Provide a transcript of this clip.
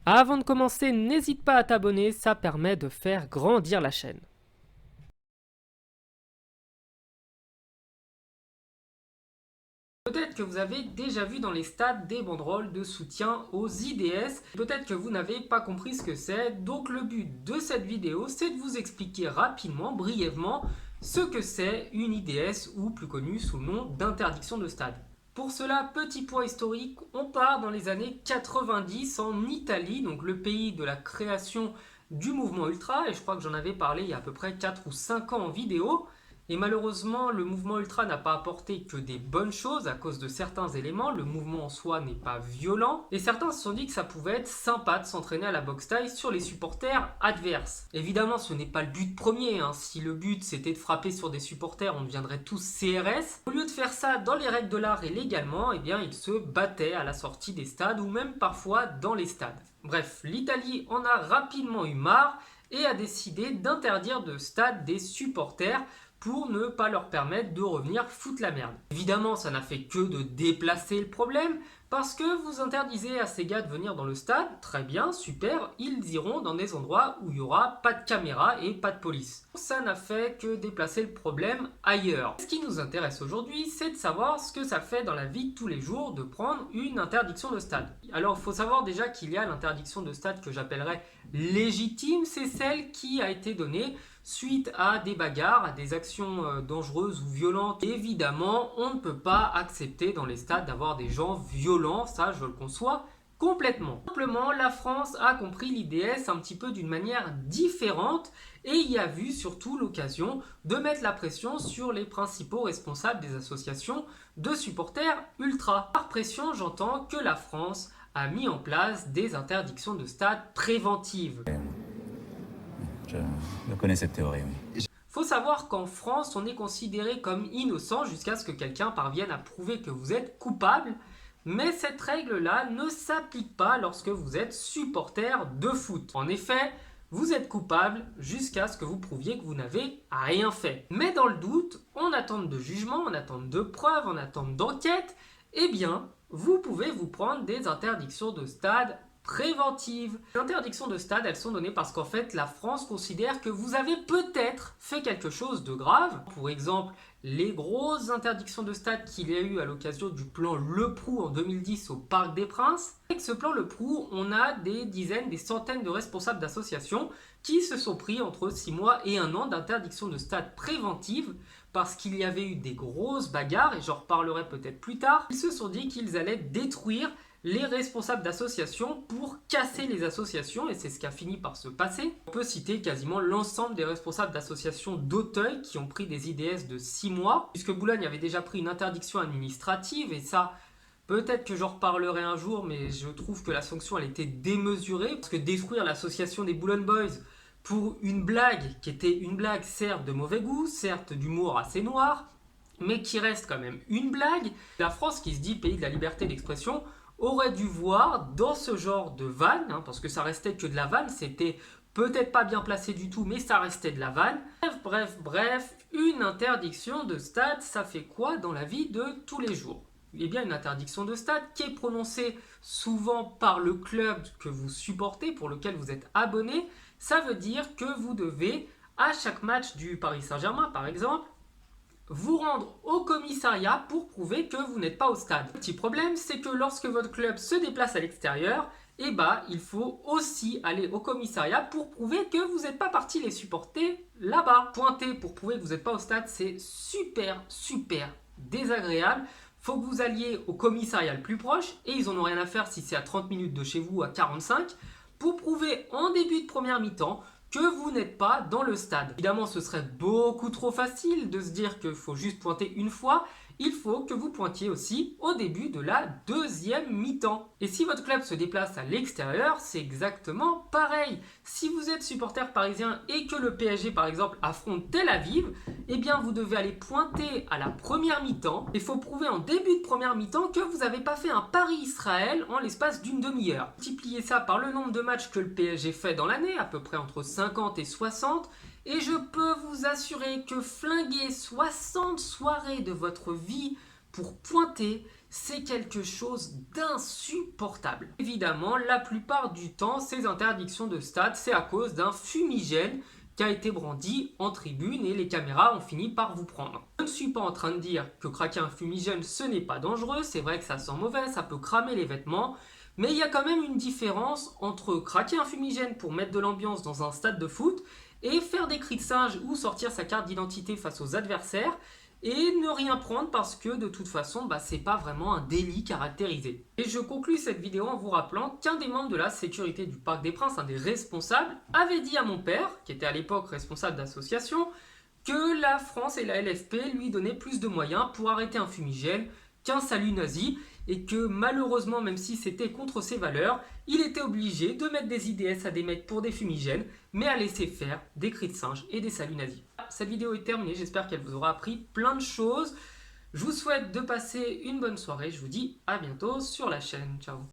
Avant de commencer, n'hésite pas à t'abonner, ça permet de faire grandir la chaîne. Peut-être que vous avez déjà vu dans les stades des banderoles de soutien aux IDS. Peut-être que vous n'avez pas compris ce que c'est. Donc le but de cette vidéo, c'est de vous expliquer rapidement, brièvement, ce que c'est une IDS ou plus connue sous le nom d'interdiction de stade. Pour cela, petit point historique, on part dans les années 90 en Italie, donc le pays de la création du mouvement ultra, et je crois que j'en avais parlé il y a à peu près 4 ou 5 ans en vidéo. Et malheureusement, le mouvement ultra n'a pas apporté que des bonnes choses à cause de certains éléments. Le mouvement en soi n'est pas violent. Et certains se sont dit que ça pouvait être sympa de s'entraîner à la boxe thaï sur les supporters adverses. Évidemment, ce n'est pas le but premier. Si le but c'était de frapper sur des supporters, on deviendrait tous CRS. Au lieu de faire ça dans les règles de l'art et légalement, eh bien, ils se battaient à la sortie des stades ou même parfois dans les stades. Bref, l'Italie en a rapidement eu marre et a décidé d'interdire de stade des supporters pour ne pas leur permettre de revenir foutre la merde. Évidemment, ça n'a fait que de déplacer le problème, parce que vous interdisez à ces gars de venir dans le stade, très bien, super, ils iront dans des endroits où il n'y aura pas de caméra et pas de police. Ça n'a fait que déplacer le problème ailleurs. Ce qui nous intéresse aujourd'hui, c'est de savoir ce que ça fait dans la vie de tous les jours de prendre une interdiction de stade. Alors, il faut savoir déjà qu'il y a l'interdiction de stade que j'appellerais légitime, c'est celle qui a été donnée suite à des bagarres, à des actions dangereuses ou violentes. Et évidemment, on ne peut pas accepter dans les stades d'avoir des gens violents, ça je le conçois complètement. Simplement, la France a compris l'IDS un petit peu d'une manière différente et y a vu surtout l'occasion de mettre la pression sur les principaux responsables des associations de supporters ultra. Par pression, j'entends que la France a mis en place des interdictions de stade préventives. Je connais cette théorie, oui. Faut savoir qu'en France, on est considéré comme innocent jusqu'à ce que quelqu'un parvienne à prouver que vous êtes coupable. Mais cette règle-là ne s'applique pas lorsque vous êtes supporter de foot. En effet, vous êtes coupable jusqu'à ce que vous prouviez que vous n'avez rien fait. Mais dans le doute, en attente de jugement, en attente de preuves, en attente d'enquête, eh bien, vous pouvez vous prendre des interdictions de stade préventives. Les interdictions de stade, elles sont données parce qu'en fait, la France considère que vous avez peut-être fait quelque chose de grave. Pour exemple, les grosses interdictions de stade qu'il y a eu à l'occasion du plan Le Prou en 2010 au Parc des Princes. Avec ce plan Le Prou, on a des dizaines, des centaines de responsables d'associations qui se sont pris entre 6 mois et 1 an d'interdiction de stade préventive parce qu'il y avait eu des grosses bagarres, et j'en reparlerai peut-être plus tard. Ils se sont dit qu'ils allaient détruire les responsables d'associations pour casser les associations, et c'est ce qui a fini par se passer. On peut citer quasiment l'ensemble des responsables d'associations d'Auteuil qui ont pris des IDS de 6 mois, puisque Boulogne avait déjà pris une interdiction administrative, et ça, peut-être que j'en reparlerai un jour, mais je trouve que la sanction, elle était démesurée, parce que détruire l'association des Boulogne Boys pour une blague qui était une blague certes de mauvais goût, certes d'humour assez noir, mais qui reste quand même une blague. La France, qui se dit pays de la liberté d'expression, aurait dû voir dans ce genre de vanne, parce que ça restait que de la vanne, c'était peut-être pas bien placé du tout, mais ça restait de la vanne. Bref, une interdiction de stade, ça fait quoi dans la vie de tous les jours? Eh bien, une interdiction de stade qui est prononcée souvent par le club que vous supportez, pour lequel vous êtes abonné. Ça veut dire que vous devez, à chaque match du Paris Saint-Germain par exemple, vous rendre au commissariat pour prouver que vous n'êtes pas au stade. Le petit problème, c'est que lorsque votre club se déplace à l'extérieur, eh ben, il faut aussi aller au commissariat pour prouver que vous n'êtes pas parti les supporter là-bas. Pointer pour prouver que vous n'êtes pas au stade, c'est super désagréable. Faut que vous alliez au commissariat le plus proche, et ils n'en ont rien à faire si c'est à 30 minutes de chez vous, à 45, pour prouver en début de première mi-temps que vous n'êtes pas dans le stade. Évidemment, ce serait beaucoup trop facile de se dire qu'il faut juste pointer une fois. Il faut que vous pointiez aussi au début de la deuxième mi-temps. Et si votre club se déplace à l'extérieur, c'est exactement pareil. Si vous êtes supporter parisien et que le PSG par exemple affronte Tel Aviv, eh bien vous devez aller pointer à la première mi-temps. Il faut prouver en début de première mi-temps que vous n'avez pas fait un Paris-Israël en l'espace d'une demi-heure. Multipliez ça par le nombre de matchs que le PSG fait dans l'année, à peu près entre 50 et 60, et je peux vous assurer que flinguer 60 soirées de votre vie pour pointer, c'est quelque chose d'insupportable. Évidemment, la plupart du temps, ces interdictions de stade, c'est à cause d'un fumigène qui a été brandi en tribune et les caméras ont fini par vous prendre. Je ne suis pas en train de dire que craquer un fumigène, ce n'est pas dangereux, c'est vrai que ça sent mauvais, ça peut cramer les vêtements, mais il y a quand même une différence entre craquer un fumigène pour mettre de l'ambiance dans un stade de foot et faire des cris de singe ou sortir sa carte d'identité face aux adversaires et ne rien prendre parce que de toute façon, c'est pas vraiment un délit caractérisé. Et je conclus cette vidéo en vous rappelant qu'un des membres de la sécurité du Parc des Princes, un des responsables, avait dit à mon père, qui était à l'époque responsable d'association, que la France et la LFP lui donnaient plus de moyens pour arrêter un fumigène qu'un salut nazi et que malheureusement, même si c'était contre ses valeurs, il était obligé de mettre des IDS à des mecs pour des fumigènes, mais à laisser faire des cris de singe et des saluts nazis. Cette vidéo est terminée, j'espère qu'elle vous aura appris plein de choses. Je vous souhaite de passer une bonne soirée, je vous dis à bientôt sur la chaîne. Ciao.